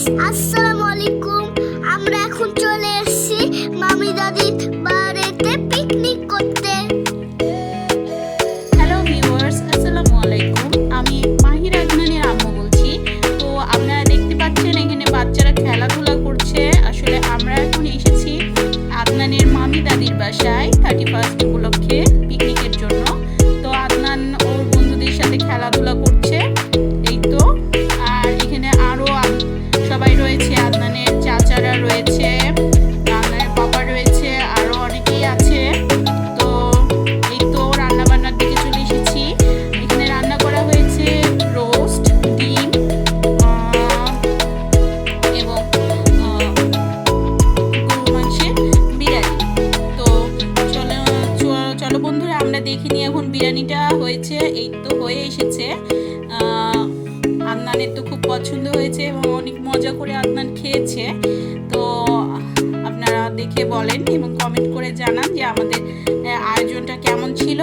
আসসালামু আলাইকুম। আমরা এখন চলে এসেছি মামি দাদির বাড়িতে পিকনিক করতে। হ্যালো ভিউয়ার্স, আসসালামু আলাইকুম। আমি মাহিরা আদনানের আম্মু বলছি। তো আপনারা দেখতে পাচ্ছেন এখানে বাচ্চারা খেলাধুলা করছে। আসলে আমরা এখন এসেছি আদনানের মামি দাদির বাসায় 31st উপলক্ষে পিকনিকের জন্য। তো আদনান ওর বন্ধুদের সাথে খেলাধুলা করছে, এই তো। আর এখানে আরও সবাই রয়েছে, আদনানের চাচারা রয়েছে, আদনানের বাবা রয়েছে, আরও অনেকেই আছে। তো এই তো রান্না বান্নার দিকে চলে এসেছি। এখানে রান্না করা হয়েছে রোস্ট, ডিম এবং গরু মাংসের বিরিয়ানি। তো চলো বন্ধুরা, আমরা দেখিনি এখন বিরিয়ানিটা হয়েছে, এই তো হয়ে এসেছে। আদনানের তো খুব পছন্দ হয়েছে এবং অনেক মজা করে আদনান খেয়েছে। তো আপনারা দেখে বলেন এবং কমেন্ট করে জানান যে আমাদের আয়োজনটা কেমন ছিল।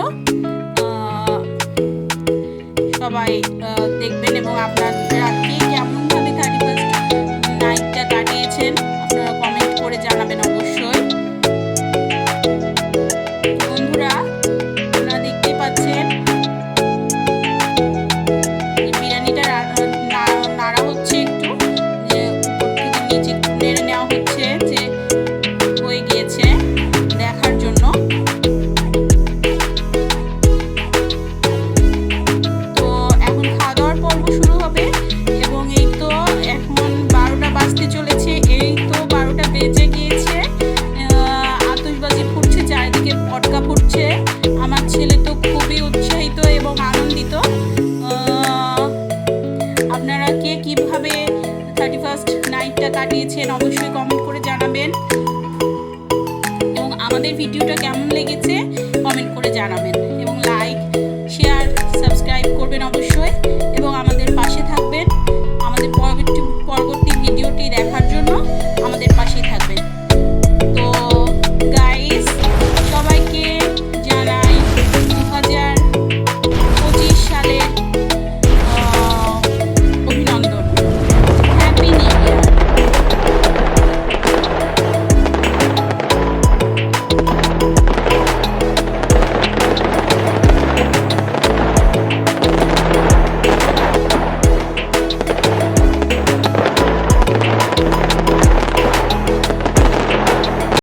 সবাই দেখবেন এবং আপনারা কে কেমনভাবে 31st নাইটটা কাটিয়েছেন আপনারা কমেন্ট করে জানাবেন অবশ্যই। বন্ধুরা, আপনারা দেখতে পাচ্ছেন বিরিয়ানিটা নাড়া হচ্ছে, একটু যে উপর থেকে নিচে একটু নেড়ে নেওয়া হচ্ছে যে হয়ে গিয়েছে দেখার জন্য। তো এখন খাওয়া দাওয়ার পর্ব শুরু হবে এবং এই তো এখন 12টা বাজতে চলেছে। এই তো 12টা বেজে গিয়েছে, আতশবাজি ফুটছে, চারিদিকে পটকা ফুটছে। আমার ছেলে তো খুবই উৎসাহিত এবং আনন্দিত। আপনারা কে কিভাবে 31st নাইটটা কাটিয়েছেন অবশ্যই কমেন্ট করে জানাবেন এবং আমাদের ভিডিওটা কেমন লেগেছে কমেন্ট করে জানাবেন।